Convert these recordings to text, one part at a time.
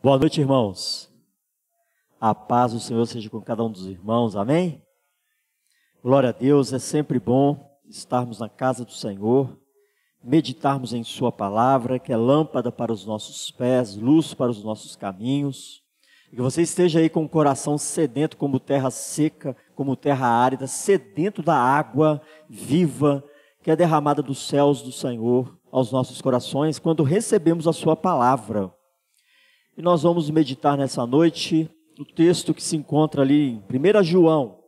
Boa noite, irmãos. A paz do Senhor seja com cada um dos irmãos, amém? Glória a Deus, é sempre bom estarmos na casa do Senhor, meditarmos em sua palavra, que é lâmpada para os nossos pés, luz para os nossos caminhos. E que você esteja aí com o coração sedento como terra seca, como terra árida, sedento da água viva, que é derramada dos céus do Senhor aos nossos corações, quando recebemos a sua palavra. E nós vamos meditar nessa noite no texto que se encontra ali em 1 João,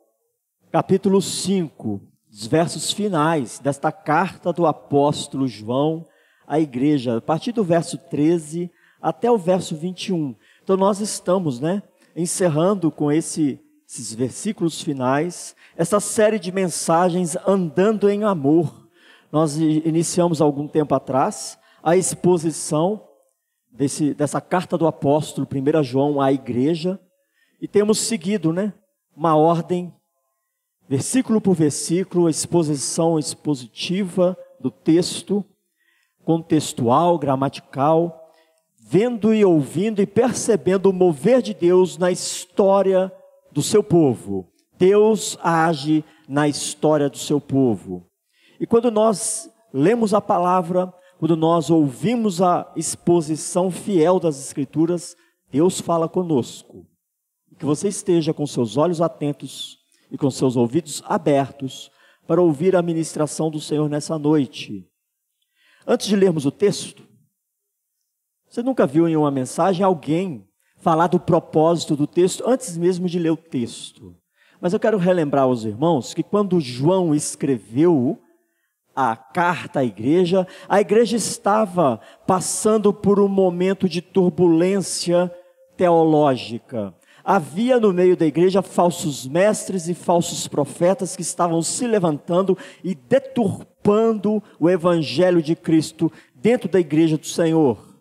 capítulo 5, os versos finais desta carta do apóstolo João à igreja, a partir do verso 13 até o verso 21. Então nós estamos, encerrando com esses versículos finais, essa série de mensagens andando em amor. Nós iniciamos algum tempo atrás a exposição dessa carta do apóstolo 1 João à igreja, e temos seguido, uma ordem, versículo por versículo, exposição expositiva do texto, contextual, gramatical, vendo e ouvindo e percebendo o mover de Deus na história do seu povo. Deus age na história do seu povo. E quando nós lemos a palavra, quando nós ouvimos a exposição fiel das Escrituras, Deus fala conosco. Que você esteja com seus olhos atentos e com seus ouvidos abertos para ouvir a ministração do Senhor nessa noite. Antes de lermos o texto, você nunca viu em uma mensagem alguém falar do propósito do texto antes mesmo de ler o texto. Mas eu quero relembrar aos irmãos que quando João escreveu a carta à igreja, a igreja estava passando por um momento de turbulência teológica. Havia no meio da igreja falsos mestres e falsos profetas que estavam se levantando e deturpando o evangelho de Cristo dentro da igreja do Senhor.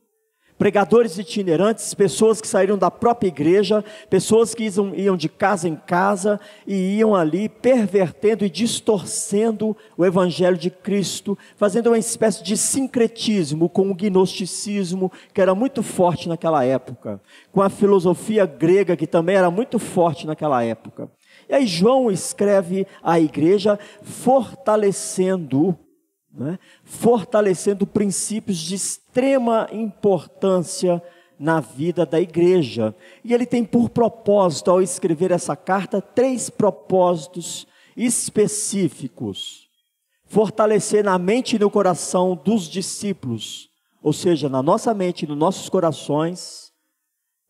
Pregadores itinerantes, pessoas que saíram da própria igreja, pessoas que iam de casa em casa e iam ali pervertendo e distorcendo o evangelho de Cristo, fazendo uma espécie de sincretismo com o gnosticismo, que era muito forte naquela época, com a filosofia grega, que também era muito forte naquela época. E aí João escreve à igreja fortalecendo princípios de extrema importância na vida da igreja. E ele tem por propósito, ao escrever essa carta, 3 propósitos específicos. Fortalecer na mente e no coração dos discípulos, ou seja, na nossa mente e nos nossos corações,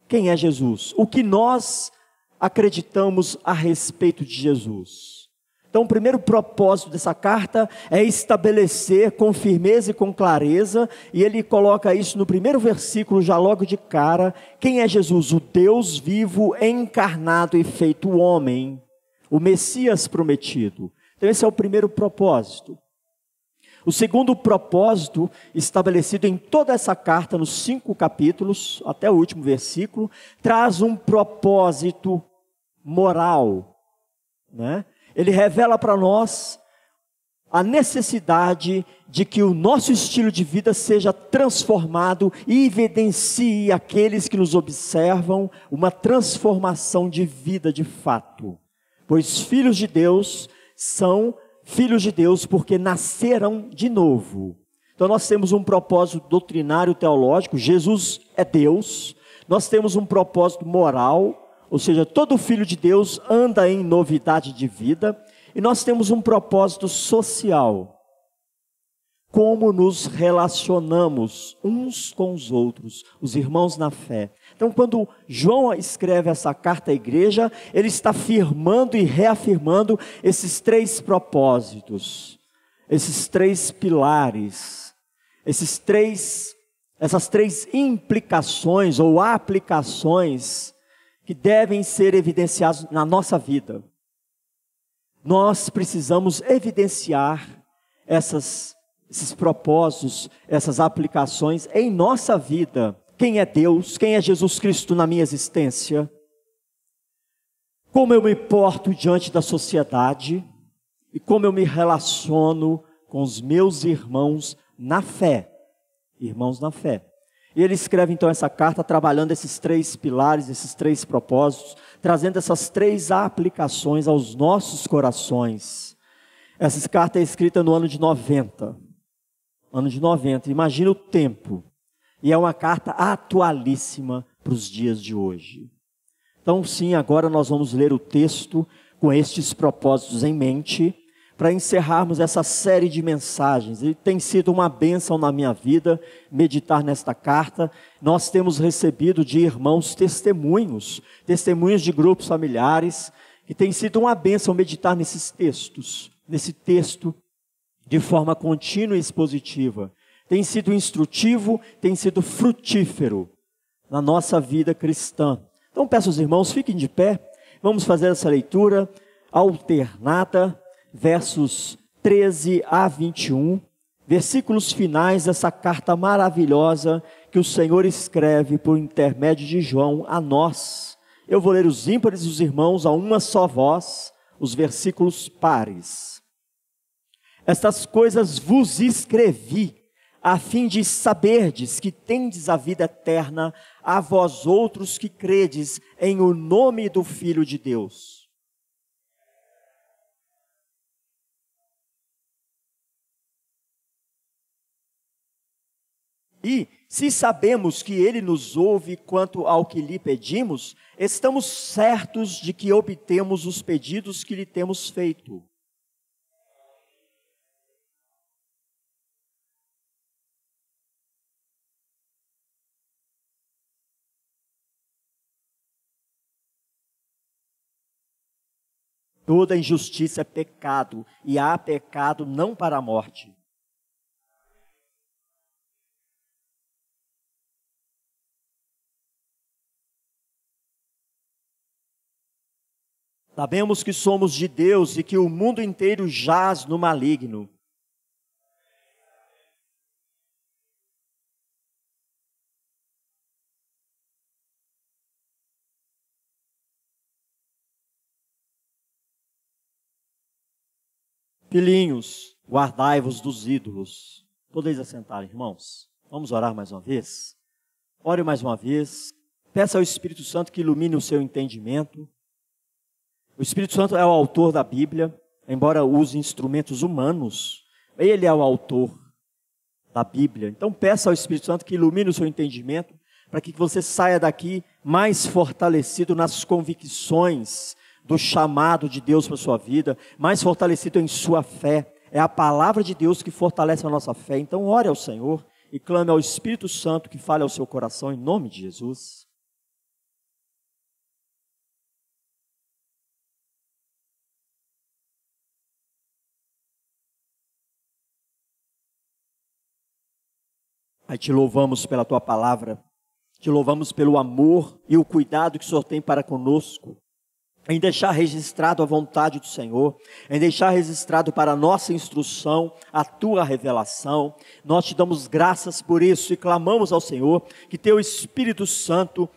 quem é Jesus? O que nós acreditamos a respeito de Jesus? Então, o primeiro propósito dessa carta é estabelecer com firmeza e com clareza, e ele coloca isso no primeiro versículo, já logo de cara, quem é Jesus? O Deus vivo, encarnado e feito homem, o Messias prometido. Então, esse é o primeiro propósito. O segundo propósito, estabelecido em toda essa carta, nos 5 capítulos, até o último versículo, traz um propósito moral, Ele revela para nós a necessidade de que o nosso estilo de vida seja transformado e evidencie aqueles que nos observam uma transformação de vida de fato. Pois filhos de Deus são filhos de Deus porque nasceram de novo. Então nós temos um propósito doutrinário teológico, Jesus é Deus. Nós temos um propósito moral, ou seja, todo filho de Deus anda em novidade de vida. E nós temos um propósito social. Como nos relacionamos uns com os outros, os irmãos na fé. Então, quando João escreve essa carta à igreja, ele está firmando e reafirmando esses 3 propósitos, esses 3 pilares, essas 3 implicações ou aplicações que devem ser evidenciados na nossa vida. Nós precisamos evidenciar esses propósitos, essas aplicações em nossa vida. Quem é Deus? Quem é Jesus Cristo na minha existência? Como eu me porto diante da sociedade? E como eu me relaciono com os meus irmãos na fé? Irmãos na fé. E ele escreve então essa carta trabalhando esses 3 pilares, esses 3 propósitos, trazendo essas 3 aplicações aos nossos corações. Essa carta é escrita no ano de 90. Ano de 90, imagina o tempo. E é uma carta atualíssima para os dias de hoje. Então sim, agora nós vamos ler o texto com estes propósitos em mente, para encerrarmos essa série de mensagens. E tem sido uma bênção na minha vida meditar nesta carta. Nós temos recebido de irmãos testemunhos de grupos familiares, que tem sido uma bênção meditar nesses textos, nesse texto de forma contínua e expositiva. Tem sido instrutivo, tem sido frutífero na nossa vida cristã. Então peço aos irmãos, fiquem de pé, vamos fazer essa leitura alternada, versos 13 a 21, versículos finais dessa carta maravilhosa que o Senhor escreve por intermédio de João a nós. Eu vou ler os ímpares dos irmãos a uma só voz, os versículos pares. Estas coisas vos escrevi, a fim de saberdes que tendes a vida eterna, a vós outros que credes em o nome do Filho de Deus. E, se sabemos que Ele nos ouve quanto ao que lhe pedimos, estamos certos de que obtemos os pedidos que lhe temos feito. Toda injustiça é pecado, e há pecado não para a morte. Sabemos que somos de Deus e que o mundo inteiro jaz no maligno. Filhinhos, guardai-vos dos ídolos. Podeis assentar, irmãos. Vamos orar mais uma vez? Ore mais uma vez. Peça ao Espírito Santo que ilumine o seu entendimento. O Espírito Santo é o autor da Bíblia, embora use instrumentos humanos. Ele é o autor da Bíblia. Então peça ao Espírito Santo que ilumine o seu entendimento, para que você saia daqui mais fortalecido nas convicções do chamado de Deus para a sua vida, mais fortalecido em sua fé. É a palavra de Deus que fortalece a nossa fé. Então ore ao Senhor e clame ao Espírito Santo que fale ao seu coração em nome de Jesus. Pai, te louvamos pela tua palavra, te louvamos pelo amor e o cuidado que o Senhor tem para conosco, em deixar registrado a vontade do Senhor, em deixar registrado para a nossa instrução, a tua revelação. Nós te damos graças por isso e clamamos ao Senhor que teu Espírito Santo,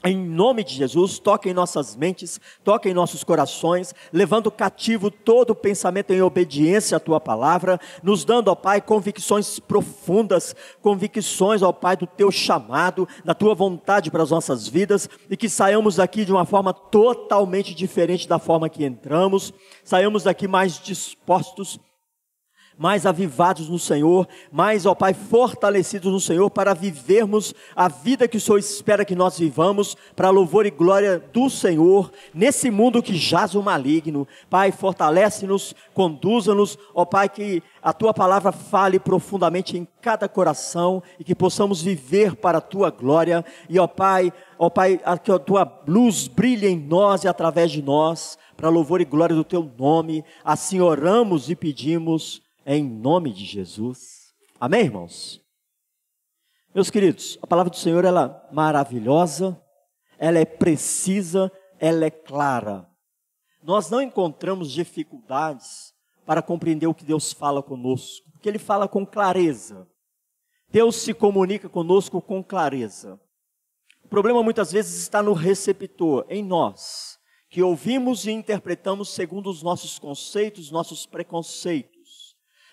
em nome de Jesus, toque em nossas mentes, toque em nossos corações, levando cativo todo o pensamento em obediência à tua palavra, nos dando, ó Pai, convicções profundas, convicções, ó Pai, do teu chamado, da tua vontade para as nossas vidas, e que saiamos daqui de uma forma totalmente diferente da forma que entramos, saiamos daqui mais dispostos, mais avivados no Senhor, mais, ó Pai, fortalecidos no Senhor, para vivermos a vida que o Senhor espera que nós vivamos, para louvor e glória do Senhor, nesse mundo que jaz o maligno. Pai, fortalece-nos, conduza-nos, ó Pai, que a Tua palavra fale profundamente em cada coração, e que possamos viver para a Tua glória, e ó Pai, que a Tua luz brilhe em nós e através de nós, para louvor e glória do Teu nome. Assim oramos e pedimos, em nome de Jesus. Amém, irmãos? Meus queridos, a palavra do Senhor, ela é maravilhosa, ela é precisa, ela é clara. Nós não encontramos dificuldades para compreender o que Deus fala conosco, porque Ele fala com clareza. Deus se comunica conosco com clareza. O problema muitas vezes está no receptor, em nós, que ouvimos e interpretamos segundo os nossos conceitos, nossos preconceitos.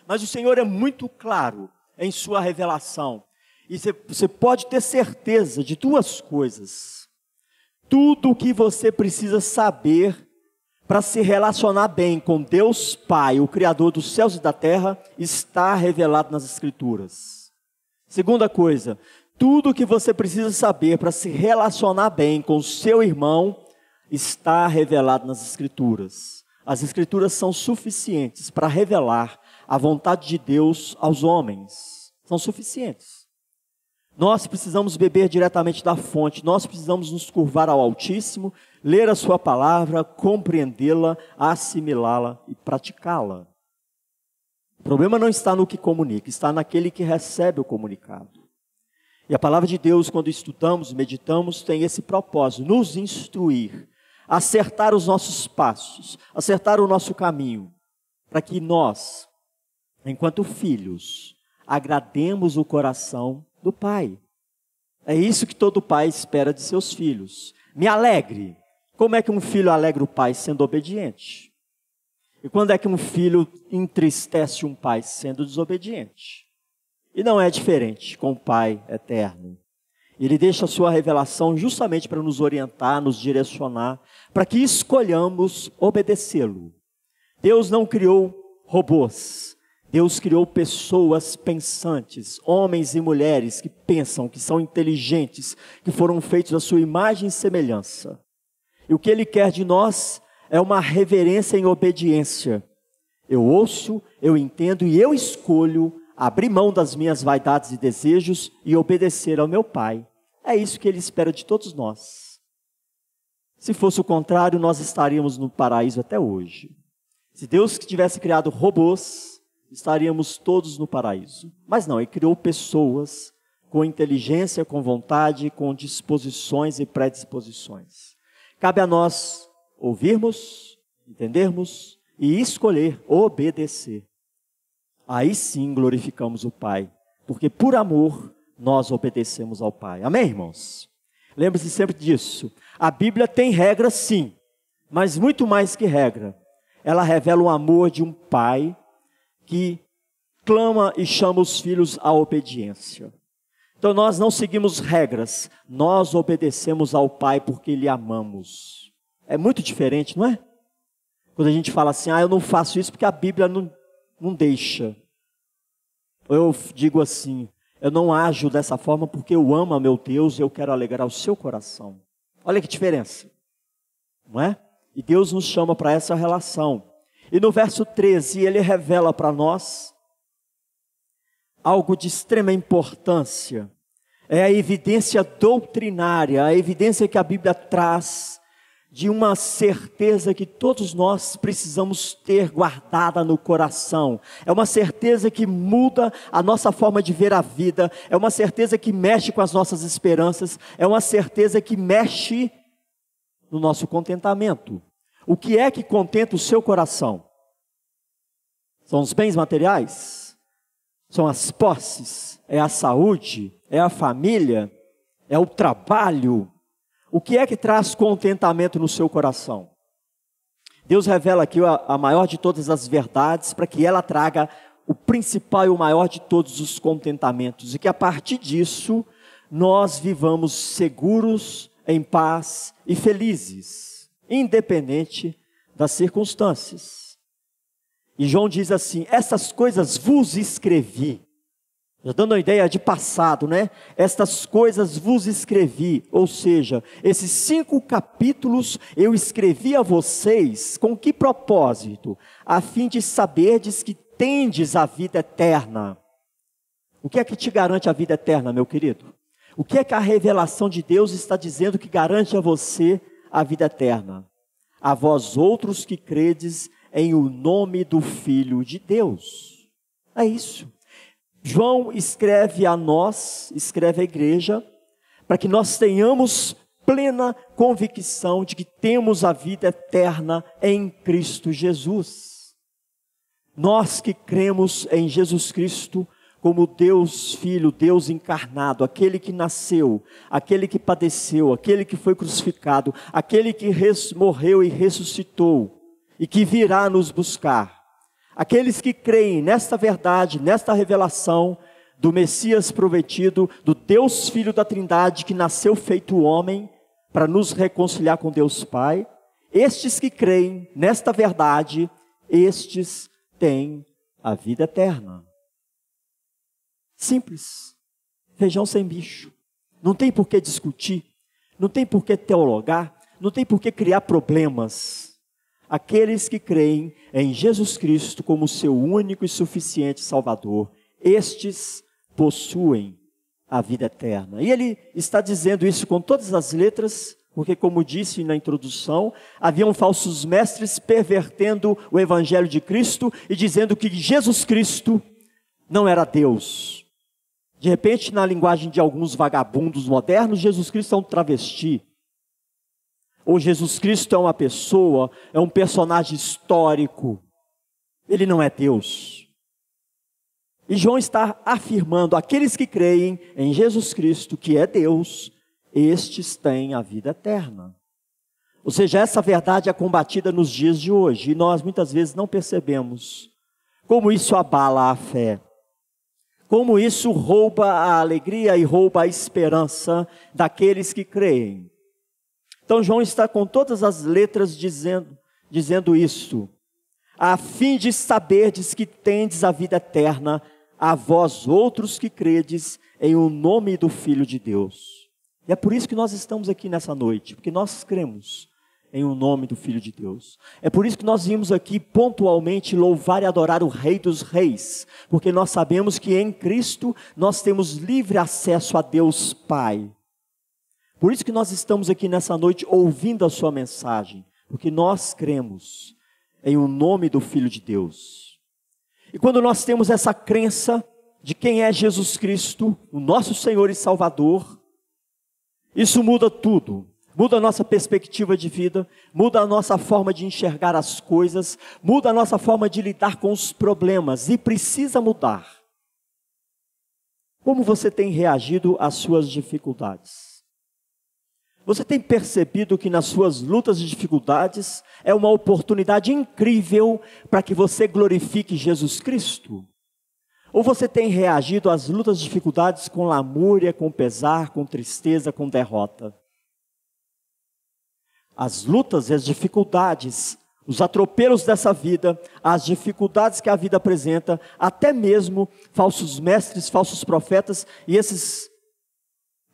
Mas o Senhor é muito claro em sua revelação. E você pode ter certeza de duas coisas. Tudo o que você precisa saber para se relacionar bem com Deus Pai, o Criador dos céus e da terra, está revelado nas Escrituras. Segunda coisa, tudo o que você precisa saber para se relacionar bem com o seu irmão, está revelado nas Escrituras. As Escrituras são suficientes para revelar a vontade de Deus aos homens. São suficientes. Nós precisamos beber diretamente da fonte, nós precisamos nos curvar ao Altíssimo, ler a sua palavra, compreendê-la, assimilá-la e praticá-la. O problema não está no que comunica, está naquele que recebe o comunicado. E a palavra de Deus, quando estudamos, meditamos, tem esse propósito, nos instruir, acertar os nossos passos, acertar o nosso caminho, para que nós, enquanto filhos, agrademos o coração do Pai. É isso que todo pai espera de seus filhos. Me alegre. Como é que um filho alegra o pai? Sendo obediente. E quando é que um filho entristece um pai? Sendo desobediente. E não é diferente com o Pai eterno. Ele deixa a sua revelação justamente para nos orientar, nos direcionar, para que escolhamos obedecê-lo. Deus não criou robôs. Deus criou pessoas pensantes, homens e mulheres que pensam, que são inteligentes, que foram feitos à sua imagem e semelhança. E o que Ele quer de nós é uma reverência em obediência. Eu ouço, eu entendo e eu escolho abrir mão das minhas vaidades e desejos e obedecer ao meu Pai. É isso que Ele espera de todos nós. Se fosse o contrário, nós estaríamos no paraíso até hoje. Se Deus tivesse criado robôs, estaríamos todos no paraíso. Mas não, Ele criou pessoas com inteligência, com vontade, com disposições e predisposições. Cabe a nós ouvirmos, entendermos e escolher obedecer. Aí sim glorificamos o Pai, porque por amor nós obedecemos ao Pai. Amém, irmãos? Lembre-se sempre disso. A Bíblia tem regra sim, mas muito mais que regra. Ela revela o amor de um Pai que clama e chama os filhos à obediência. Então nós não seguimos regras, nós obedecemos ao Pai porque Ele amamos. É muito diferente, não é? Quando a gente fala assim, eu não faço isso porque a Bíblia não deixa. Eu digo assim, eu não ajo dessa forma porque eu amo a meu Deus e eu quero alegrar o seu coração. Olha que diferença, não é? E Deus nos chama para essa relação. E no verso 13, Ele revela para nós algo de extrema importância. É a evidência doutrinária, a evidência que a Bíblia traz de uma certeza que todos nós precisamos ter guardada no coração. É uma certeza que muda a nossa forma de ver a vida, é uma certeza que mexe com as nossas esperanças, é uma certeza que mexe no nosso contentamento. O que é que contenta o seu coração? São os bens materiais? São as posses? É a saúde? É a família? É o trabalho? O que é que traz contentamento no seu coração? Deus revela aqui a maior de todas as verdades para que ela traga o principal e o maior de todos os contentamentos. E que a partir disso, nós vivamos seguros, em paz e felizes, independente das circunstâncias. E João diz assim, essas coisas vos escrevi. Já dando uma ideia de passado, né? Estas coisas vos escrevi, ou seja, esses 5 capítulos eu escrevi a vocês, com que propósito? A fim de saberdes que tendes a vida eterna. O que é que te garante a vida eterna, meu querido? O que é que a revelação de Deus está dizendo que garante a você a vida eterna? A vós outros que credes em o nome do Filho de Deus. É isso. João escreve a nós, escreve à igreja, para que nós tenhamos plena convicção de que temos a vida eterna em Cristo Jesus. Nós que cremos em Jesus Cristo como Deus Filho, Deus encarnado, aquele que nasceu, aquele que padeceu, aquele que foi crucificado, aquele que morreu e ressuscitou e que virá nos buscar. Aqueles que creem nesta verdade, nesta revelação, do Messias prometido, do Deus Filho da Trindade, que nasceu feito homem, para nos reconciliar com Deus Pai. Estes que creem nesta verdade, estes têm a vida eterna. Simples. Feijão sem bicho. Não tem por que discutir, não tem por que teologar, não tem por que criar problemas. Aqueles que creem em Jesus Cristo como seu único e suficiente Salvador, estes possuem a vida eterna. E ele está dizendo isso com todas as letras, porque, como disse na introdução, haviam falsos mestres pervertendo o Evangelho de Cristo e dizendo que Jesus Cristo não era Deus. De repente, na linguagem de alguns vagabundos modernos, Jesus Cristo é um travesti. Ou Jesus Cristo é uma pessoa, é um personagem histórico. Ele não é Deus. E João está afirmando, aqueles que creem em Jesus Cristo, que é Deus, estes têm a vida eterna. Ou seja, essa verdade é combatida nos dias de hoje, e nós muitas vezes não percebemos como isso abala a fé. Como isso rouba a alegria e rouba a esperança daqueles que creem. Então João está com todas as letras dizendo isso. A fim de saberdes que tendes a vida eterna, a vós outros que credes em o nome do Filho de Deus. E é por isso que nós estamos aqui nessa noite, porque nós cremos em o nome do Filho de Deus. É por isso que nós viemos aqui pontualmente louvar e adorar o Rei dos Reis, porque nós sabemos que em Cristo nós temos livre acesso a Deus Pai. Por isso que nós estamos aqui nessa noite ouvindo a sua mensagem, porque nós cremos em o nome do Filho de Deus. E quando nós temos essa crença de quem é Jesus Cristo, o nosso Senhor e Salvador, isso muda tudo. Muda a nossa perspectiva de vida, muda a nossa forma de enxergar as coisas, muda a nossa forma de lidar com os problemas, e precisa mudar. Como você tem reagido às suas dificuldades? Você tem percebido que nas suas lutas e dificuldades é uma oportunidade incrível para que você glorifique Jesus Cristo? Ou você tem reagido às lutas e dificuldades com lamúria, com pesar, com tristeza, com derrota? As lutas e as dificuldades, os atropelos dessa vida, as dificuldades que a vida apresenta, até mesmo falsos mestres, falsos profetas e esses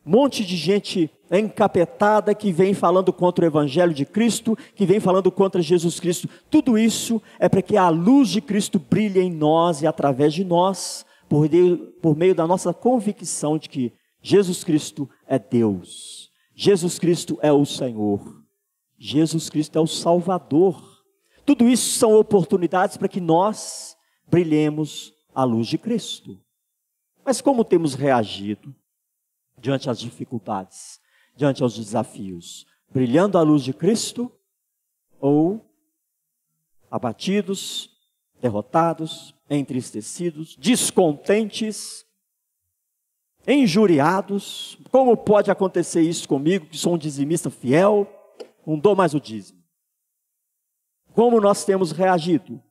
monte de gente encapetada que vem falando contra o Evangelho de Cristo, que vem falando contra Jesus Cristo. Tudo isso é para que a luz de Cristo brilhe em nós e através de nós, por meio da nossa convicção de que Jesus Cristo é Deus. Jesus Cristo é o Senhor. Jesus Cristo é o Salvador. Tudo isso são oportunidades para que nós brilhemos a luz de Cristo. Mas como temos reagido diante das dificuldades, diante aos desafios? Brilhando a luz de Cristo ou abatidos, derrotados, entristecidos, descontentes, injuriados? Como pode acontecer isso comigo, que sou um dizimista fiel? Não dou mais o dízimo. Como nós temos reagido?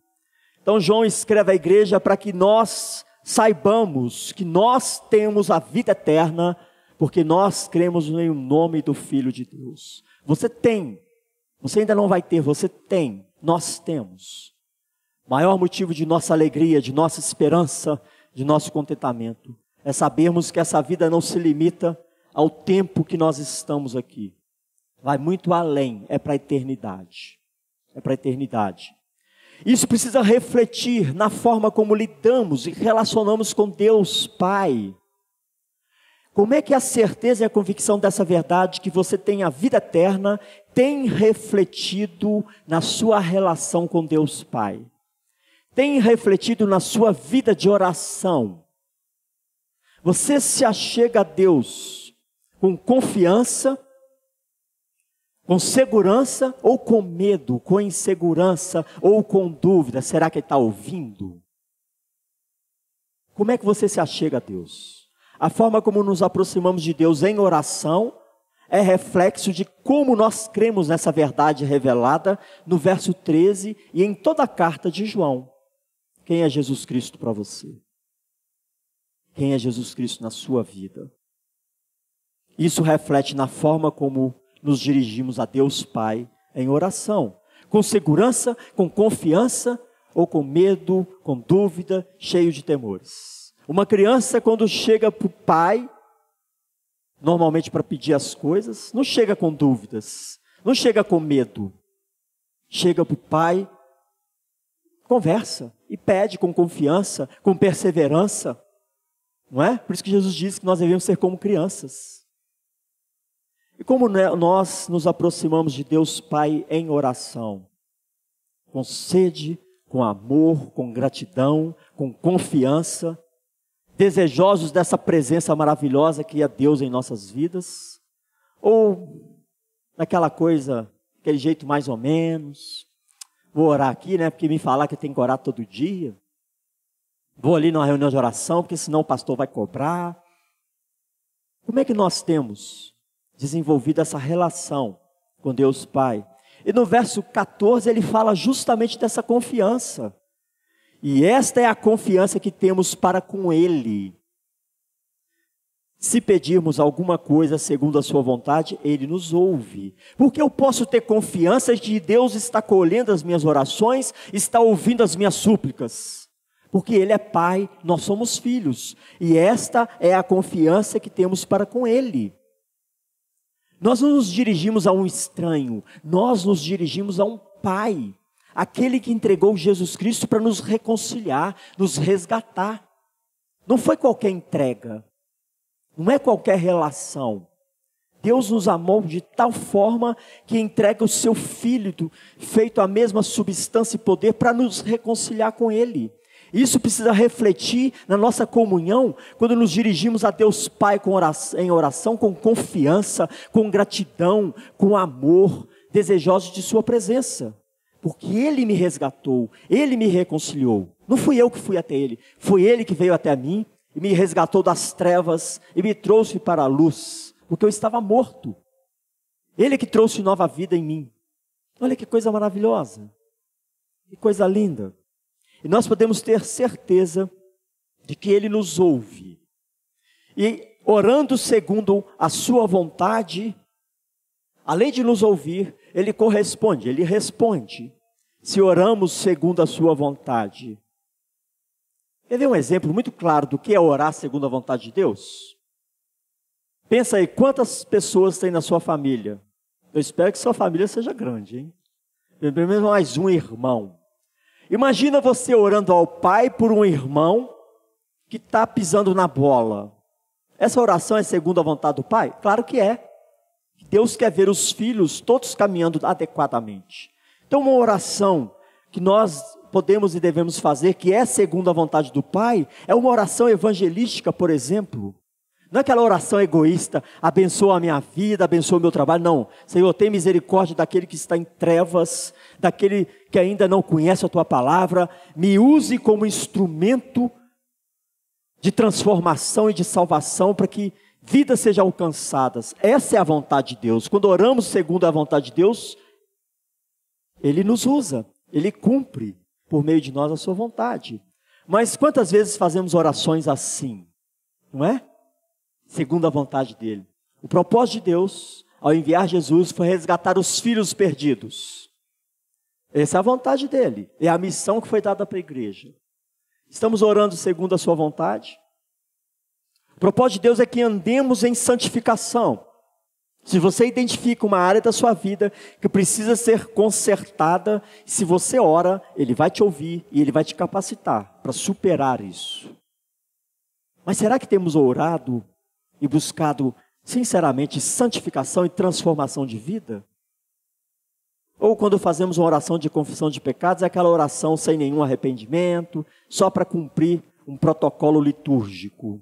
Então João escreve à igreja para que nós saibamos que nós temos a vida eterna, porque nós cremos no nome do Filho de Deus. Você tem, você ainda não vai ter, você tem, nós temos. Maior motivo de nossa alegria, de nossa esperança, de nosso contentamento, é sabermos que essa vida não se limita ao tempo que nós estamos aqui. Vai muito além, é para a eternidade. É para a eternidade. Isso precisa refletir na forma como lidamos e relacionamos com Deus Pai. Como é que a certeza e a convicção dessa verdade, que você tem a vida eterna, tem refletido na sua relação com Deus Pai? Tem refletido na sua vida de oração? Você se achega a Deus com confiança, com segurança ou com medo, com insegurança ou com dúvida? Será que ele está ouvindo? Como é que você se achega a Deus? A forma como nos aproximamos de Deus em oração é reflexo de como nós cremos nessa verdade revelada no verso 13 e em toda a carta de João. Quem é Jesus Cristo para você? quem é Jesus Cristo na sua vida. Isso reflete na forma como nos dirigimos a Deus Pai em oração, com segurança, com confiança ou com medo, com dúvida, cheio de temores. Uma criança, quando chega para o pai, normalmente para pedir as coisas, não chega com dúvidas, não chega com medo. Chega para o pai, conversa e pede com confiança, com perseverança. Não é? Por isso que Jesus disse que nós devemos ser como crianças. E como nós nos aproximamos de Deus Pai em oração? Com sede, com amor, com gratidão, com confiança, desejosos dessa presença maravilhosa que é Deus em nossas vidas? Ou naquela coisa, aquele jeito mais ou menos, vou orar aqui, né, porque me falar que tem que orar todo dia, vou ali numa reunião de oração, porque senão o pastor vai cobrar. Como é que nós temos desenvolvido essa relação com Deus Pai? E no verso 14 ele fala justamente dessa confiança. E esta é a confiança que temos para com Ele. Se pedirmos alguma coisa segundo a sua vontade, Ele nos ouve. Porque eu posso ter confiança de que Deus está colhendo as minhas orações, está ouvindo as minhas súplicas. Porque Ele é Pai, nós somos filhos. E esta é a confiança que temos para com Ele. Nós não nos dirigimos a um estranho, nós nos dirigimos a um Pai. Aquele que entregou Jesus Cristo para nos reconciliar, nos resgatar. Não foi qualquer entrega, não é qualquer relação. Deus nos amou de tal forma que entrega o seu Filho, feito a mesma substância e poder, para nos reconciliar com Ele. Isso precisa refletir na nossa comunhão, quando nos dirigimos a Deus Pai em oração, com confiança, com gratidão, com amor, desejosos de sua presença. Porque Ele me resgatou, Ele me reconciliou. Não fui eu que fui até Ele, foi Ele que veio até mim e me resgatou das trevas e me trouxe para a luz, porque eu estava morto. Ele que trouxe nova vida em mim. Olha que coisa maravilhosa, que coisa linda. E nós podemos ter certeza de que Ele nos ouve. E orando segundo a sua vontade, além de nos ouvir, Ele corresponde, Ele responde, se oramos segundo a sua vontade. Quer ver um exemplo muito claro do que é orar segundo a vontade de Deus? Pensa aí, quantas pessoas tem na sua família? Eu espero que sua família seja grande, hein? Pelo menos mais um irmão. Imagina você orando ao Pai por um irmão que está pisando na bola. Essa oração é segundo a vontade do Pai? Claro que é. Deus quer ver os filhos todos caminhando adequadamente. Então uma oração que nós podemos e devemos fazer, que é segundo a vontade do Pai, é uma oração evangelística, por exemplo. Não é aquela oração egoísta, abençoa a minha vida, abençoa o meu trabalho. Não, Senhor, tem misericórdia daquele que está em trevas, daquele que ainda não conhece a Tua palavra. Me use como instrumento de transformação e de salvação para que vidas sejam alcançadas. Essa é a vontade de Deus. Quando oramos segundo a vontade de Deus, Ele nos usa, Ele cumpre por meio de nós a sua vontade. Mas quantas vezes fazemos orações assim? Não é? Segundo a vontade dEle. O propósito de Deus, ao enviar Jesus, foi resgatar os filhos perdidos. Essa é a vontade dEle. É a missão que foi dada para a igreja. Estamos orando segundo a sua vontade? O propósito de Deus é que andemos em santificação. Se você identifica uma área da sua vida que precisa ser consertada, se você ora, Ele vai te ouvir e Ele vai te capacitar para superar isso. Mas será que temos orado e buscado sinceramente santificação e transformação de vida? Ou quando fazemos uma oração de confissão de pecados, é aquela oração sem nenhum arrependimento, só para cumprir um protocolo litúrgico.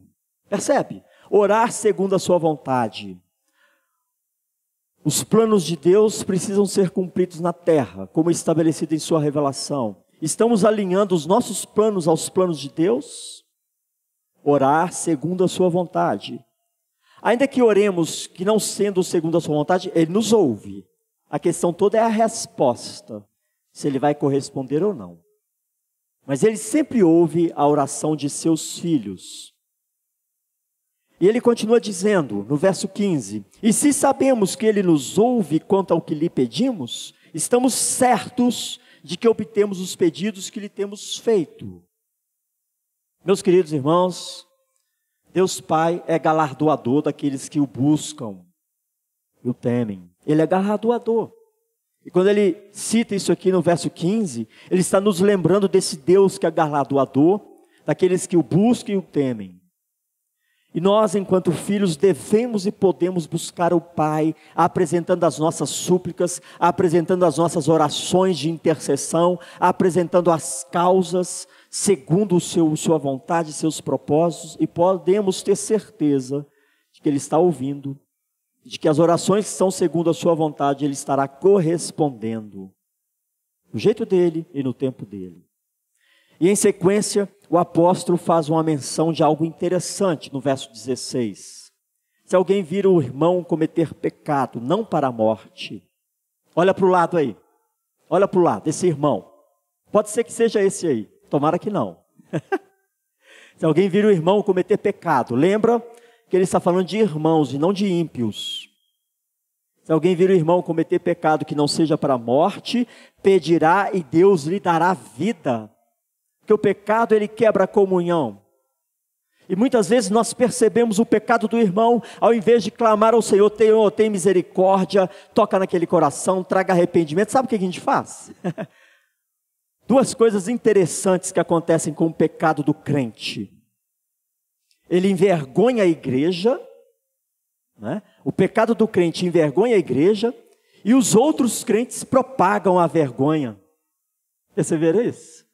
Percebe? Orar segundo a sua vontade. Os planos de Deus precisam ser cumpridos na terra, como estabelecido em sua revelação. Estamos alinhando os nossos planos aos planos de Deus? Orar segundo a sua vontade. Ainda que oremos que não sendo segundo a sua vontade, Ele nos ouve. A questão toda é a resposta, se Ele vai corresponder ou não. Mas Ele sempre ouve a oração de seus filhos. E ele continua dizendo, no verso 15: e se sabemos que ele nos ouve quanto ao que lhe pedimos, estamos certos de que obtemos os pedidos que lhe temos feito. Meus queridos irmãos, Deus Pai é galardoador daqueles que o buscam e o temem. Ele é galardoador. E quando ele cita isso aqui no verso 15, ele está nos lembrando desse Deus que é galardoador, daqueles que o buscam e o temem. E nós, enquanto filhos, devemos e podemos buscar o Pai, apresentando as nossas súplicas, apresentando as nossas orações de intercessão, apresentando as causas, segundo sua vontade e seus propósitos, e podemos ter certeza de que Ele está ouvindo, de que as orações que são segundo a sua vontade, Ele estará correspondendo, do jeito dEle e no tempo dEle. E em sequência, o apóstolo faz uma menção de algo interessante no verso 16. Se alguém vir o irmão cometer pecado, não para a morte. Olha para o lado aí. Olha para o lado, esse irmão. Pode ser que seja esse aí. Tomara que não. Se alguém vir o irmão cometer pecado, lembra que ele está falando de irmãos e não de ímpios. Se alguém vir o irmão cometer pecado que não seja para a morte, pedirá e Deus lhe dará vida. Porque o pecado, ele quebra a comunhão. E muitas vezes nós percebemos o pecado do irmão, ao invés de clamar ao Senhor, tem misericórdia, toca naquele coração, traga arrependimento. Sabe o que a gente faz? Duas coisas interessantes que acontecem com o pecado do crente. Ele envergonha a igreja, né? O pecado do crente envergonha a igreja, e os outros crentes propagam a vergonha. Perceberam isso?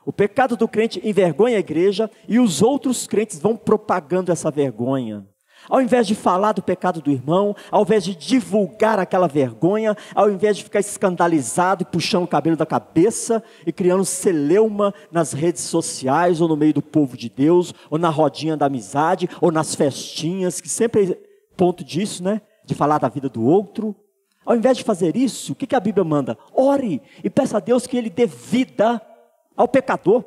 O pecado do crente envergonha a igreja e os outros crentes vão propagando essa vergonha. Ao invés de falar do pecado do irmão, ao invés de divulgar aquela vergonha, ao invés de ficar escandalizado e puxando o cabelo da cabeça e criando celeuma nas redes sociais ou no meio do povo de Deus, ou na rodinha da amizade, ou nas festinhas, que sempre é ponto disso, né? De falar da vida do outro. Ao invés de fazer isso, o que a Bíblia manda? Ore e peça a Deus que Ele dê vida ao pecador.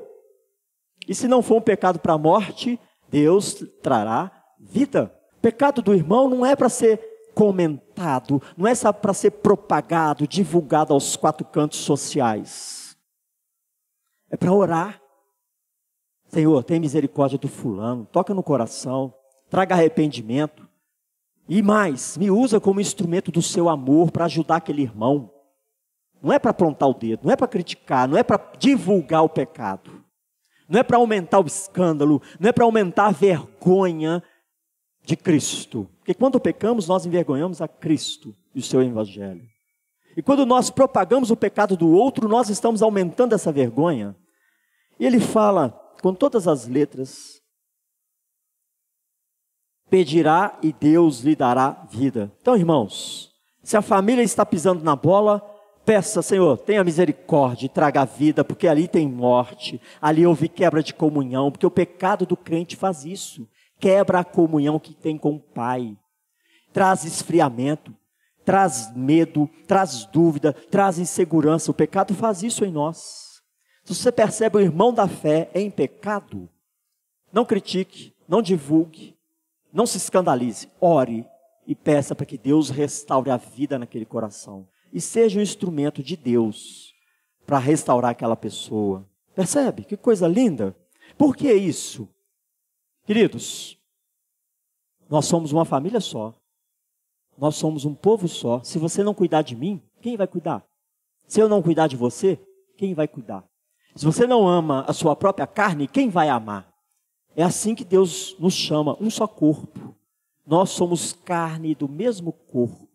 E se não for um pecado para a morte, Deus trará vida. O pecado do irmão não é para ser comentado, não é só para ser propagado, divulgado aos quatro cantos sociais. É para orar. Senhor, tem misericórdia do fulano, toca no coração, traga arrependimento. E mais, me usa como instrumento do seu amor para ajudar aquele irmão. Não é para apontar o dedo, não é para criticar, não é para divulgar o pecado. Não é para aumentar o escândalo, não é para aumentar a vergonha de Cristo. Porque quando pecamos, nós envergonhamos a Cristo e o seu evangelho. E quando nós propagamos o pecado do outro, nós estamos aumentando essa vergonha. E ele fala, com todas as letras, pedirá e Deus lhe dará vida. Então, irmãos, se a família está pisando na bola, peça, Senhor, tenha misericórdia e traga vida, porque ali tem morte, ali houve quebra de comunhão, porque o pecado do crente faz isso, quebra a comunhão que tem com o Pai, traz esfriamento, traz medo, traz dúvida, traz insegurança. O pecado faz isso em nós. Se você percebe o irmão da fé em pecado, não critique, não divulgue, não se escandalize, ore e peça para que Deus restaure a vida naquele coração. E seja um instrumento de Deus para restaurar aquela pessoa. Percebe? Que coisa linda. Por que isso? Queridos, nós somos uma família só. Nós somos um povo só. Se você não cuidar de mim, quem vai cuidar? Se eu não cuidar de você, quem vai cuidar? Se você não ama a sua própria carne, quem vai amar? É assim que Deus nos chama, um só corpo. Nós somos carne do mesmo corpo.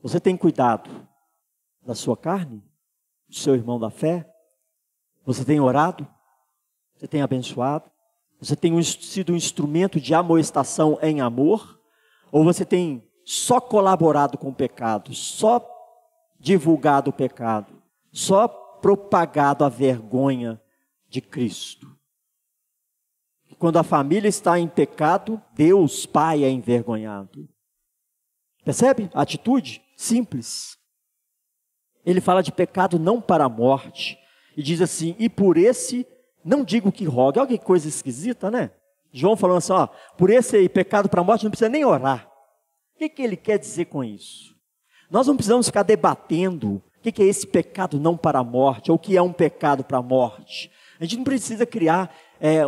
Você tem cuidado da sua carne? Do seu irmão da fé? Você tem orado? Você tem abençoado? Você tem sido um instrumento de amoestação em amor? Ou você tem só colaborado com o pecado? Só divulgado o pecado? Só propagado a vergonha de Cristo? Quando a família está em pecado, Deus Pai é envergonhado. Percebe a atitude? Simples. Ele fala de pecado não para a morte. E diz assim, e por esse, não digo que rogue. Olha que coisa esquisita, né? João falando assim, ó, por esse pecado para a morte não precisa nem orar. O que ele quer dizer com isso? Nós não precisamos ficar debatendo o que é esse pecado não para a morte, ou o que é um pecado para a morte. A gente não precisa criar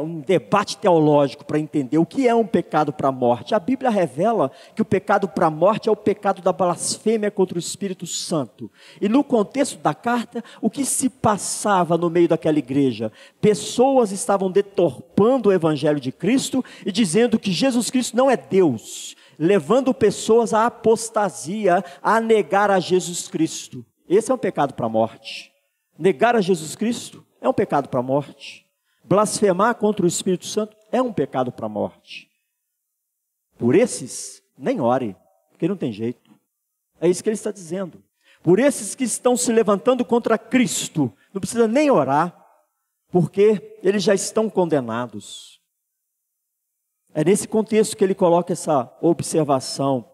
um debate teológico para entender o que é um pecado para a morte. A Bíblia revela que o pecado para a morte é o pecado da blasfêmia contra o Espírito Santo. E no contexto da carta, o que se passava no meio daquela igreja? Pessoas estavam deturpando o Evangelho de Cristo e dizendo que Jesus Cristo não é Deus, levando pessoas à apostasia, a negar a Jesus Cristo. Esse é um pecado para a morte. Negar a Jesus Cristo é um pecado para a morte. Blasfemar contra o Espírito Santo é um pecado para a morte. Por esses, nem ore, porque não tem jeito. É isso que ele está dizendo. Por esses que estão se levantando contra Cristo, não precisa nem orar, porque eles já estão condenados. É nesse contexto que ele coloca essa observação.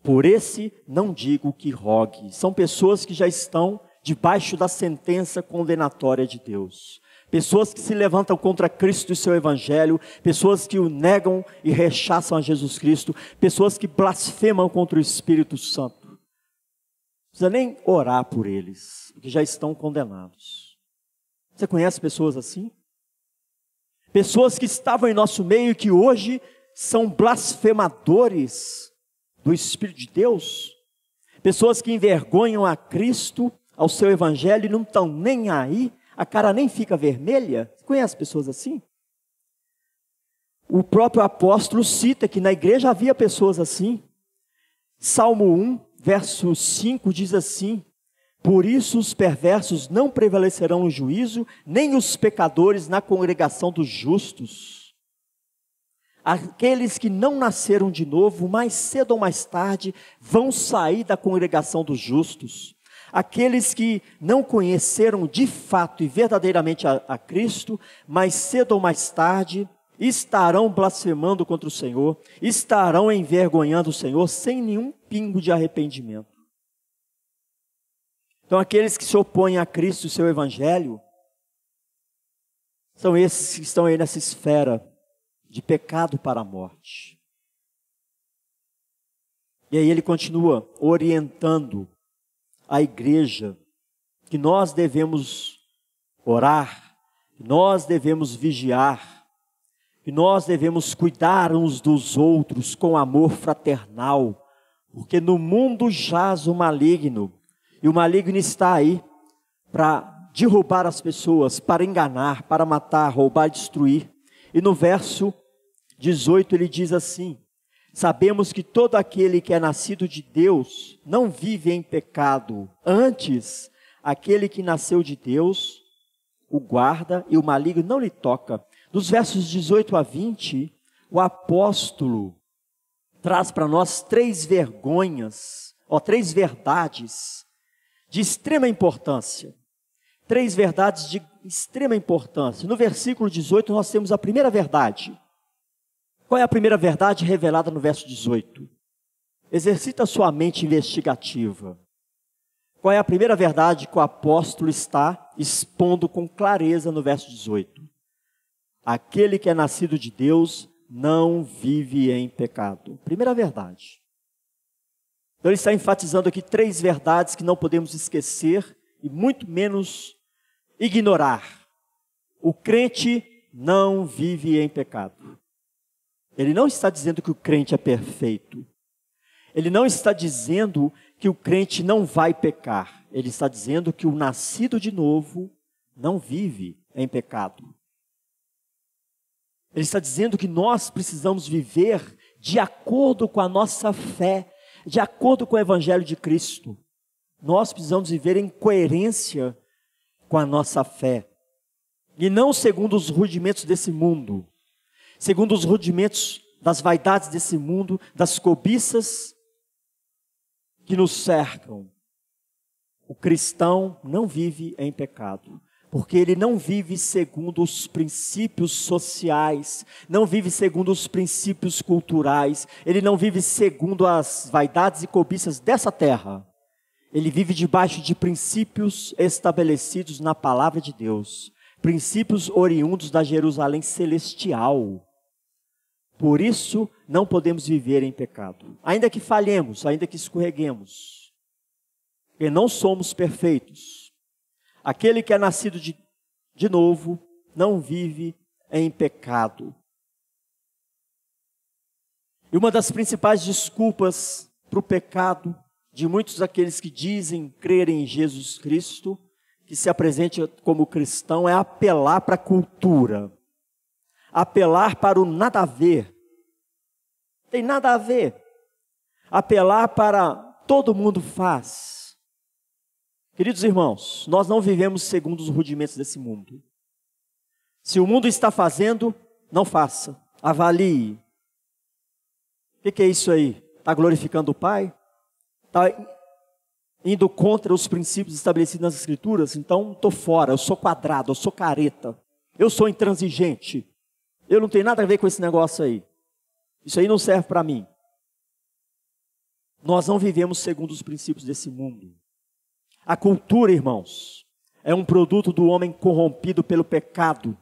Por esse não digo que rogue. São pessoas que já estão debaixo da sentença condenatória de Deus. Pessoas que se levantam contra Cristo e seu Evangelho, pessoas que o negam e rechaçam a Jesus Cristo, pessoas que blasfemam contra o Espírito Santo. Não precisa nem orar por eles, porque já estão condenados. Você conhece pessoas assim? Pessoas que estavam em nosso meio e que hoje são blasfemadores do Espírito de Deus, pessoas que envergonham a Cristo, ao seu Evangelho, e não estão nem aí, a cara nem fica vermelha. Você conhece pessoas assim? O próprio apóstolo cita que na igreja havia pessoas assim. Salmo 1, verso 5 diz assim: por isso os perversos não prevalecerão no juízo, nem os pecadores na congregação dos justos. Aqueles que não nasceram de novo, mais cedo ou mais tarde, vão sair da congregação dos justos. Aqueles que não conheceram de fato e verdadeiramente a Cristo, mais cedo ou mais tarde, estarão blasfemando contra o Senhor, estarão envergonhando o Senhor, sem nenhum pingo de arrependimento. Então aqueles que se opõem a Cristo e o seu Evangelho, são esses que estão aí nessa esfera de pecado para a morte. E aí ele continua orientando a igreja que nós devemos orar, que nós devemos vigiar, que nós devemos cuidar uns dos outros com amor fraternal, porque no mundo jaz o maligno, e o maligno está aí para derrubar as pessoas, para enganar, para matar, roubar, destruir. E no verso 18 ele diz assim: sabemos que todo aquele que é nascido de Deus não vive em pecado. Antes, aquele que nasceu de Deus o guarda e o maligno não lhe toca. Dos versos 18 a 20, o apóstolo traz para nós três verdades de extrema importância. Três verdades de extrema importância. No versículo 18 nós temos a primeira verdade. Qual é a primeira verdade revelada no verso 18? Exercita a sua mente investigativa. Qual é a primeira verdade que o apóstolo está expondo com clareza no verso 18? Aquele que é nascido de Deus não vive em pecado. Primeira verdade. Então ele está enfatizando aqui três verdades que não podemos esquecer e muito menos ignorar. O crente não vive em pecado. Ele não está dizendo que o crente é perfeito. Ele não está dizendo que o crente não vai pecar. Ele está dizendo que o nascido de novo não vive em pecado. Ele está dizendo que nós precisamos viver de acordo com a nossa fé, de acordo com o Evangelho de Cristo. Nós precisamos viver em coerência com a nossa fé. E não segundo os rudimentos desse mundo. Segundo os rudimentos das vaidades desse mundo, das cobiças que nos cercam. O cristão não vive em pecado, porque ele não vive segundo os princípios sociais, não vive segundo os princípios culturais, ele não vive segundo as vaidades e cobiças dessa terra. Ele vive debaixo de princípios estabelecidos na palavra de Deus, princípios oriundos da Jerusalém celestial. Por isso, não podemos viver em pecado. Ainda que falhemos, ainda que escorreguemos. Porque não somos perfeitos. Aquele que é nascido de novo, não vive em pecado. E uma das principais desculpas para o pecado de muitos daqueles que dizem crer em Jesus Cristo, que se apresente como cristão, é apelar para a cultura. Apelar para o nada a ver. Tem nada a ver. Apelar para todo mundo faz. Queridos irmãos, nós não vivemos segundo os rudimentos desse mundo. Se o mundo está fazendo, não faça. Avalie. O que é isso aí? Está glorificando o Pai? Está indo contra os princípios estabelecidos nas Escrituras? Então estou fora, eu sou quadrado, eu sou careta, eu sou intransigente. Eu não tenho nada a ver com esse negócio aí. Isso aí não serve para mim. Nós não vivemos segundo os princípios desse mundo. A cultura, irmãos, é um produto do homem corrompido pelo pecado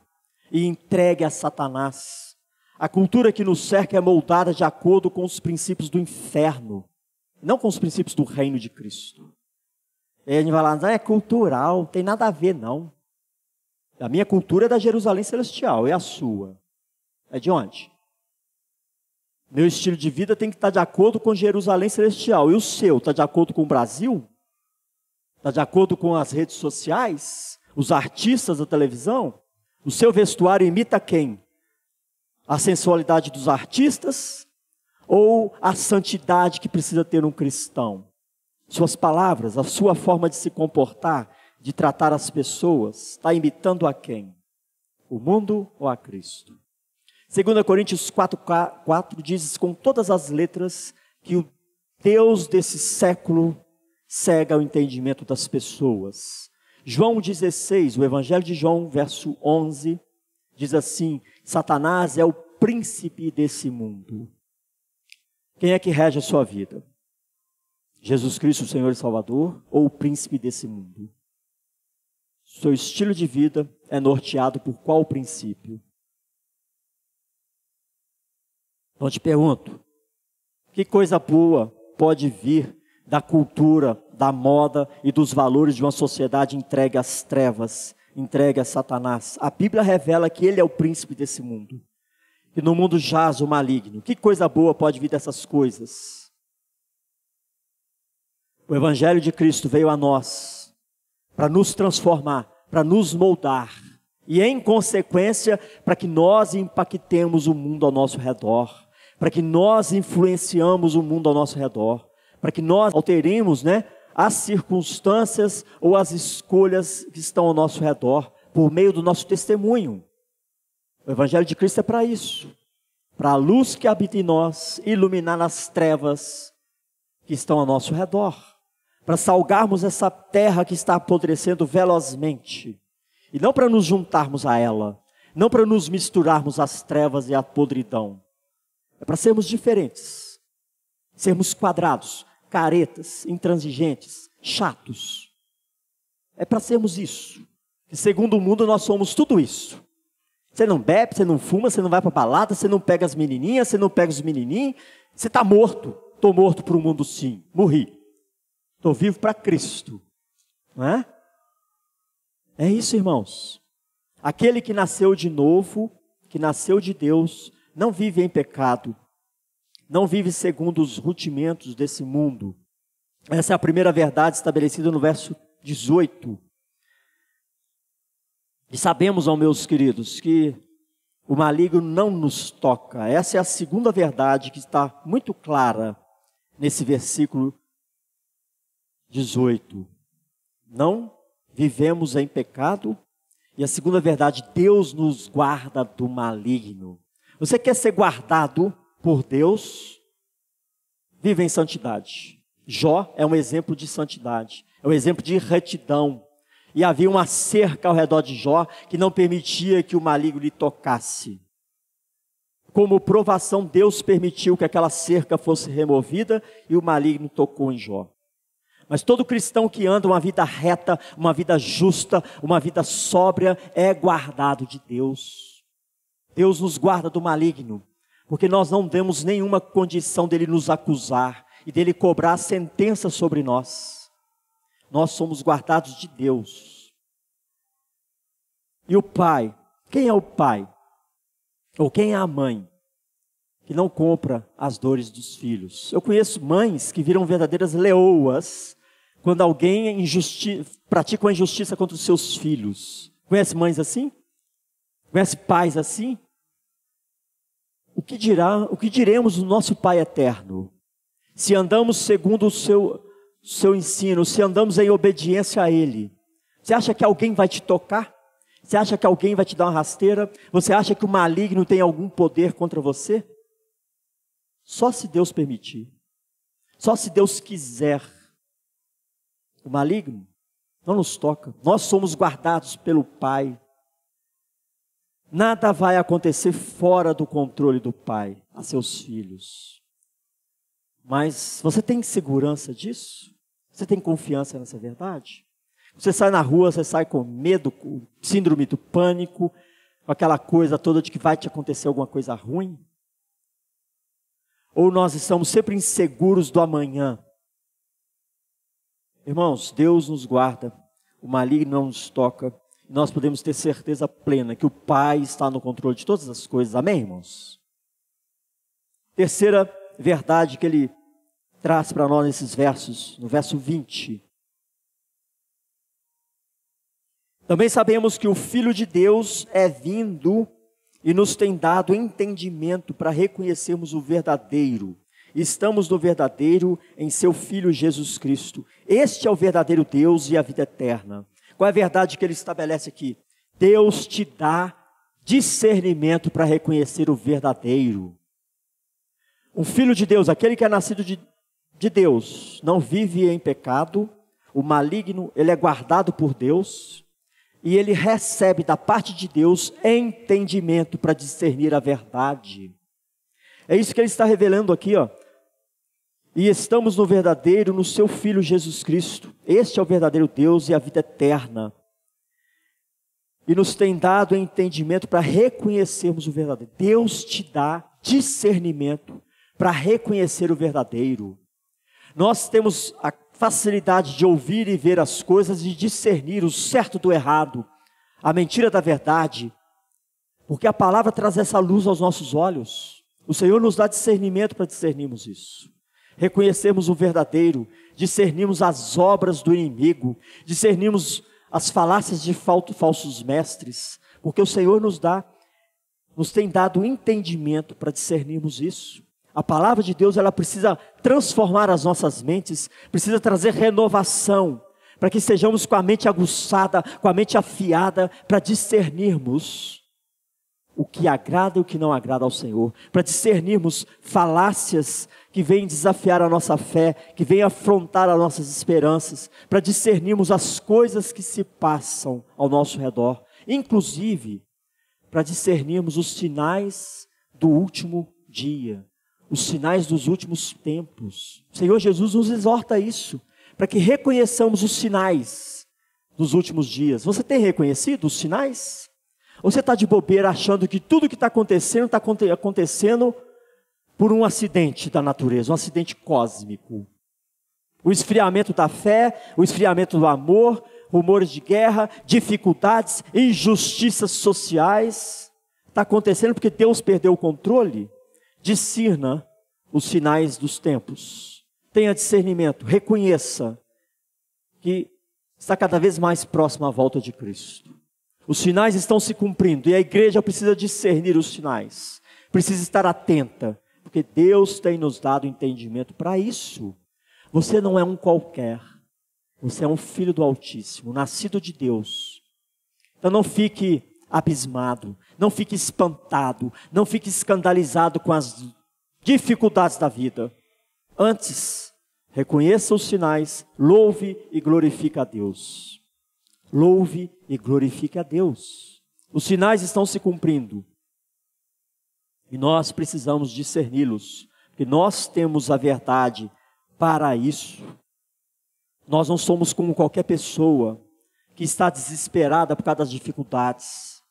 e entregue a Satanás. A cultura que nos cerca é moldada de acordo com os princípios do inferno, não com os princípios do reino de Cristo. E a gente vai lá, não é cultural, não tem nada a ver não. A minha cultura é da Jerusalém Celestial, é a sua. É de onde? Meu estilo de vida tem que estar de acordo com Jerusalém Celestial. E o seu, está de acordo com o Brasil? Está de acordo com as redes sociais? Os artistas da televisão? O seu vestuário imita quem? A sensualidade dos artistas? Ou a santidade que precisa ter um cristão? Suas palavras, a sua forma de se comportar, de tratar as pessoas, está imitando a quem? O mundo ou a Cristo? 2 Coríntios 4 diz com todas as letras que o Deus desse século cega o entendimento das pessoas. João 16, o Evangelho de João, verso 11, diz assim: Satanás é o príncipe desse mundo. Quem é que rege a sua vida? Jesus Cristo, o Senhor e Salvador, ou o príncipe desse mundo? Seu estilo de vida é norteado por qual princípio? Então eu te pergunto, que coisa boa pode vir da cultura, da moda e dos valores de uma sociedade entregue às trevas, entregue a Satanás? A Bíblia revela que ele é o príncipe desse mundo. E no mundo jaz o maligno. Que coisa boa pode vir dessas coisas? O Evangelho de Cristo veio a nós para nos transformar, para nos moldar. E em consequência, para que nós impactemos o mundo ao nosso redor. Para que nós influenciamos o mundo ao nosso redor. Para que nós alteremos, as circunstâncias ou as escolhas que estão ao nosso redor. Por meio do nosso testemunho. O Evangelho de Cristo é para isso. Para a luz que habita em nós, iluminar as trevas que estão ao nosso redor. Para salgarmos essa terra que está apodrecendo velozmente. E não para nos juntarmos a ela. Não para nos misturarmos às trevas e à podridão. É para sermos diferentes. Sermos quadrados, caretas, intransigentes, chatos. É para sermos isso. E segundo o mundo nós somos tudo isso. Você não bebe, você não fuma, você não vai para balada, você não pega as menininhas, você não pega os menininhos. Você está morto. Estou morto para o mundo sim. Morri. Estou vivo para Cristo. Não é? É isso, irmãos. Aquele que nasceu de novo, que nasceu de Deus, não vive em pecado. Não vive segundo os rudimentos desse mundo. Essa é a primeira verdade estabelecida no verso 18. E sabemos, meus queridos, que o maligno não nos toca. Essa é a segunda verdade que está muito clara nesse versículo 18. Não vivemos em pecado. E a segunda verdade, Deus nos guarda do maligno. Você quer ser guardado por Deus? Viva em santidade. Jó é um exemplo de santidade. É um exemplo de retidão. E havia uma cerca ao redor de Jó que não permitia que o maligno lhe tocasse. Como provação, Deus permitiu que aquela cerca fosse removida e o maligno tocou em Jó. Mas todo cristão que anda uma vida reta, uma vida justa, uma vida sóbria, é guardado de Deus. Deus nos guarda do maligno, porque nós não demos nenhuma condição dele nos acusar e dele cobrar sentença sobre nós. Nós somos guardados de Deus. E o pai, quem é o pai? Ou quem é a mãe que não compra as dores dos filhos? Eu conheço mães que viram verdadeiras leoas quando alguém pratica uma injustiça contra os seus filhos. Conhece mães assim? Conhece pais assim? O que diremos do nosso Pai eterno? Se andamos segundo o seu ensino, se andamos em obediência a Ele, você acha que alguém vai te tocar? Você acha que alguém vai te dar uma rasteira? Você acha que o maligno tem algum poder contra você? Só se Deus permitir. Só se Deus quiser. O maligno não nos toca. Nós somos guardados pelo Pai. Nada vai acontecer fora do controle do Pai a seus filhos. Mas você tem segurança disso? Você tem confiança nessa verdade? Você sai na rua, você sai com medo, com síndrome do pânico, com aquela coisa toda de que vai te acontecer alguma coisa ruim? Ou nós estamos sempre inseguros do amanhã? Irmãos, Deus nos guarda, o maligno não nos toca, nós podemos ter certeza plena que o Pai está no controle de todas as coisas, amém, irmãos? Terceira verdade que ele traz para nós nesses versos, no verso 20. Também sabemos que o Filho de Deus é vindo e nos tem dado entendimento para reconhecermos o verdadeiro. Estamos no verdadeiro em seu Filho Jesus Cristo. Este é o verdadeiro Deus e a vida eterna. Qual é a verdade que ele estabelece aqui? Deus te dá discernimento para reconhecer o verdadeiro. Um filho de Deus, aquele que é nascido de Deus, não vive em pecado. O maligno, ele é guardado por Deus. E ele recebe da parte de Deus entendimento para discernir a verdade. É isso que ele está revelando aqui, ó. E estamos no verdadeiro, no seu Filho Jesus Cristo. Este é o verdadeiro Deus e a vida eterna. E nos tem dado entendimento para reconhecermos o verdadeiro. Deus te dá discernimento para reconhecer o verdadeiro. Nós temos a facilidade de ouvir e ver as coisas e discernir o certo do errado, a mentira da verdade, porque a palavra traz essa luz aos nossos olhos. O Senhor nos dá discernimento para discernirmos isso. Reconhecermos o verdadeiro, discernimos as obras do inimigo, discernimos as falácias de falsos mestres, porque o Senhor nos tem dado entendimento para discernirmos isso. A palavra de Deus, ela precisa transformar as nossas mentes, precisa trazer renovação, para que estejamos com a mente aguçada, com a mente afiada, para discernirmos o que agrada e o que não agrada ao Senhor, para discernirmos falácias que vêm desafiar a nossa fé, que vêm afrontar as nossas esperanças, para discernirmos as coisas que se passam ao nosso redor, inclusive para discernirmos os sinais do último dia, os sinais dos últimos tempos. O Senhor Jesus nos exorta a isso, para que reconheçamos os sinais dos últimos dias. Você tem reconhecido os sinais? Ou você está de bobeira achando que tudo que está acontecendo por um acidente da natureza, um acidente cósmico? O esfriamento da fé, o esfriamento do amor, rumores de guerra, dificuldades, injustiças sociais, está acontecendo porque Deus perdeu o controle? Discirna os sinais dos tempos. Tenha discernimento, reconheça que está cada vez mais próximo à volta de Cristo. Os sinais estão se cumprindo e a igreja precisa discernir os sinais. Precisa estar atenta, porque Deus tem nos dado entendimento para isso. Você não é um qualquer. Você é um filho do Altíssimo, nascido de Deus. Então não fique abismado, não fique espantado, não fique escandalizado com as dificuldades da vida. Antes, reconheça os sinais, louve e glorifique a Deus. Louve e glorifique a Deus. Os sinais estão se cumprindo. E nós precisamos discerni-los, porque nós temos a verdade para isso. Nós não somos como qualquer pessoa que está desesperada por causa das dificuldades.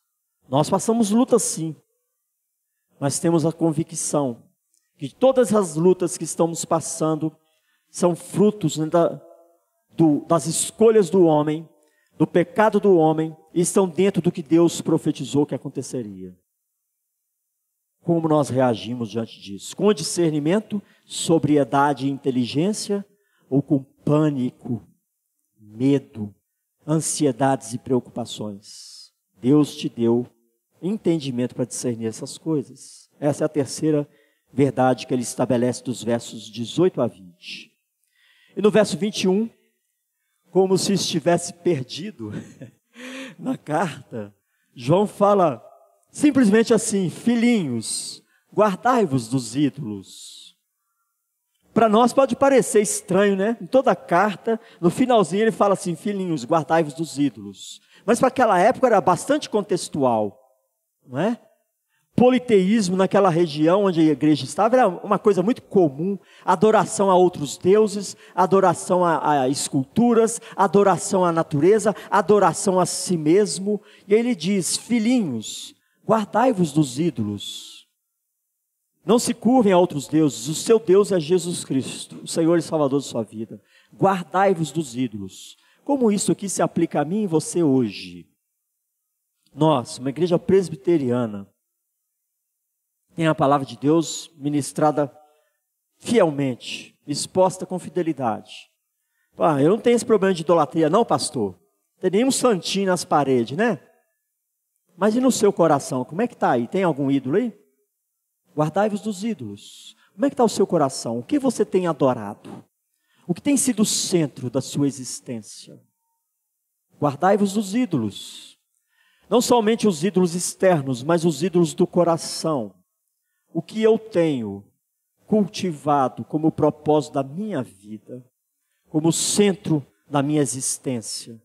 Nós passamos lutas sim, mas temos a convicção que todas as lutas que estamos passando são frutos das escolhas do homem, do pecado do homem, e estão dentro do que Deus profetizou que aconteceria. Como nós reagimos diante disso? Com discernimento, sobriedade e inteligência, ou com pânico, medo, ansiedades e preocupações? Deus te deu entendimento para discernir essas coisas. Essa é a terceira verdade que ele estabelece dos versos 18 a 20. E no verso 21, como se estivesse perdido na carta, João fala simplesmente assim: filhinhos, guardai-vos dos ídolos. Para nós pode parecer estranho, né? Em toda a carta, no finalzinho ele fala assim: filhinhos, guardai-vos dos ídolos. Mas para aquela época era bastante contextual, não é? Politeísmo naquela região onde a igreja estava era uma coisa muito comum. Adoração a outros deuses, adoração a esculturas, adoração à natureza, adoração a si mesmo. E aí ele diz: filhinhos, guardai-vos dos ídolos. Não se curvem a outros deuses. O seu Deus é Jesus Cristo, o Senhor e Salvador de sua vida. Guardai-vos dos ídolos. Como isso aqui se aplica a mim e você hoje? Nós, uma igreja presbiteriana, tem a palavra de Deus ministrada fielmente, exposta com fidelidade. Eu não tenho esse problema de idolatria não, pastor. Tem nenhum santinho nas paredes, né? Mas e no seu coração, como é que está aí? Tem algum ídolo aí? Guardai-vos dos ídolos. Como é que está o seu coração? O que você tem adorado? O que tem sido o centro da sua existência? Guardai-vos dos ídolos. Não somente os ídolos externos, mas os ídolos do coração. O que eu tenho cultivado como propósito da minha vida, como centro da minha existência,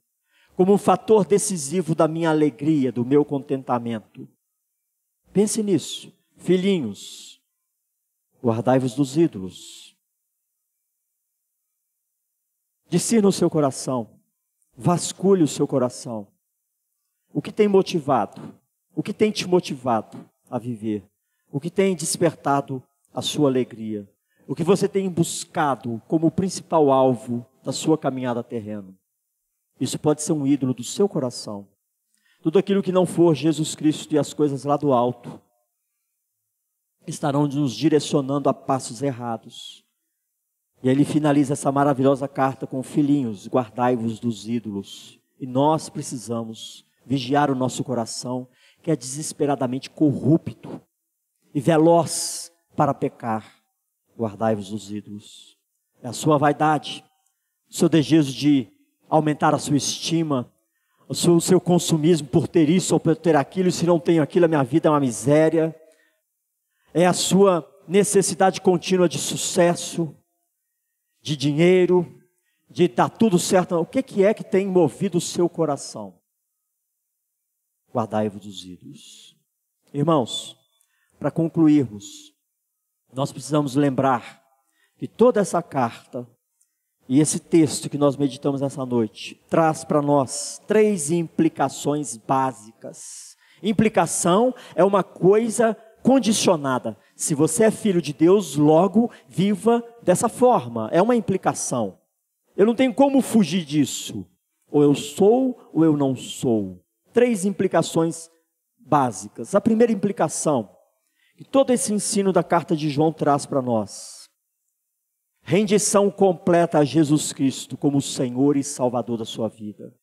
como um fator decisivo da minha alegria, do meu contentamento. Pense nisso. Filhinhos, guardai-vos dos ídolos. Discirna o seu coração, vasculhe o seu coração. O que tem motivado? O que tem te motivado a viver? O que tem despertado a sua alegria? O que você tem buscado como o principal alvo da sua caminhada terrena? Isso pode ser um ídolo do seu coração. Tudo aquilo que não for Jesus Cristo e as coisas lá do alto estarão nos direcionando a passos errados. E aí ele finaliza essa maravilhosa carta com: filhinhos, guardai-vos dos ídolos. E nós precisamos vigiar o nosso coração, que é desesperadamente corrupto e veloz para pecar. Guardai-vos dos ídolos. É a sua vaidade, o seu desejo de aumentar a sua estima, o seu consumismo por ter isso ou por ter aquilo, e se não tenho aquilo, a minha vida é uma miséria. É a sua necessidade contínua de sucesso, de dinheiro, de dar tudo certo. O que é que tem movido o seu coração? Guardai-vos dos ídolos. Irmãos, para concluirmos, nós precisamos lembrar que toda essa carta e esse texto que nós meditamos nessa noite traz para nós 3 implicações básicas. Implicação é uma coisa condicionada. Se você é filho de Deus, logo viva dessa forma. É uma implicação. Eu não tenho como fugir disso. Ou eu sou ou eu não sou. 3 implicações básicas. A primeira implicação que todo esse ensino da carta de João traz para nós: rendição completa a Jesus Cristo como Senhor e Salvador da sua vida.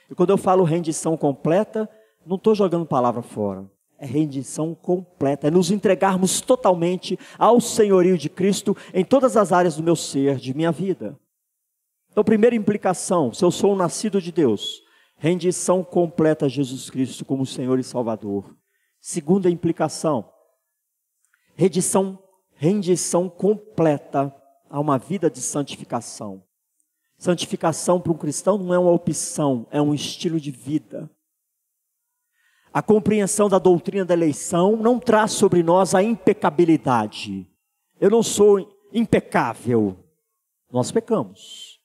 E quando eu falo rendição completa, não estou jogando palavra fora. É rendição completa, é nos entregarmos totalmente ao senhorio de Cristo em todas as áreas do meu ser, de minha vida. Então, primeira implicação: se eu sou um nascido de Deus, rendição completa a Jesus Cristo como Senhor e Salvador. Segunda implicação: rendição completa a uma vida de santificação. Santificação para um cristão não é uma opção, é um estilo de vida. A compreensão da doutrina da eleição não traz sobre nós a impecabilidade. Eu não sou impecável. Nós pecamos.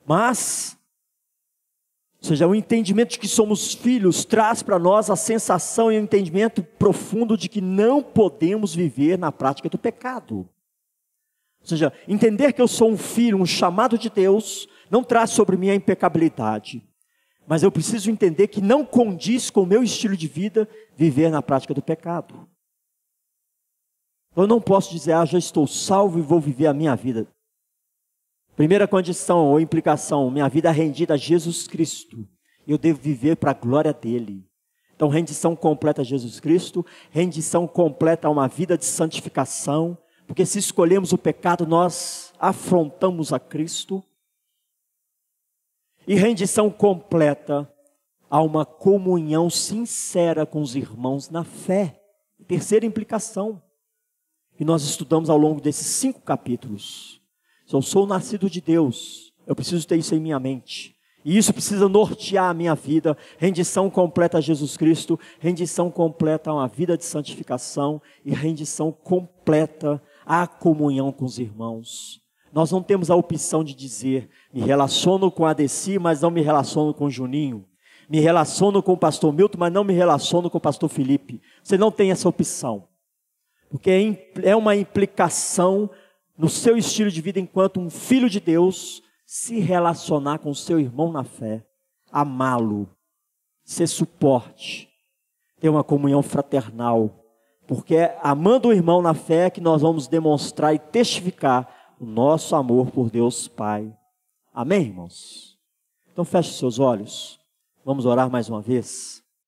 Mas, ou seja, o entendimento de que somos filhos traz para nós a sensação e o entendimento profundo de que não podemos viver na prática do pecado. Ou seja, entender que eu sou um filho, um chamado de Deus, não traz sobre mim a impecabilidade. Mas eu preciso entender que não condiz com o meu estilo de vida viver na prática do pecado. Eu não posso dizer, já estou salvo e vou viver a minha vida. Primeira condição ou implicação, minha vida é rendida a Jesus Cristo. Eu devo viver para a glória dele. Então, rendição completa a Jesus Cristo, rendição completa a uma vida de santificação, porque se escolhemos o pecado, nós afrontamos a Cristo. E rendição completa a uma comunhão sincera com os irmãos na fé. Terceira implicação, que nós estudamos ao longo desses 5 capítulos. Se eu sou nascido de Deus, eu preciso ter isso em minha mente. E isso precisa nortear a minha vida. Rendição completa a Jesus Cristo, rendição completa a uma vida de santificação e rendição completa à comunhão com os irmãos. Nós não temos a opção de dizer, me relaciono com a Adeci, mas não me relaciono com o Juninho. Me relaciono com o pastor Milton, mas não me relaciono com o pastor Felipe. Você não tem essa opção. Porque é uma implicação no seu estilo de vida enquanto um filho de Deus, se relacionar com o seu irmão na fé, amá-lo, ser suporte, ter uma comunhão fraternal. Porque é amando o irmão na fé que nós vamos demonstrar e testificar o nosso amor por Deus Pai. Amém, irmãos? Então feche seus olhos. Vamos orar mais uma vez.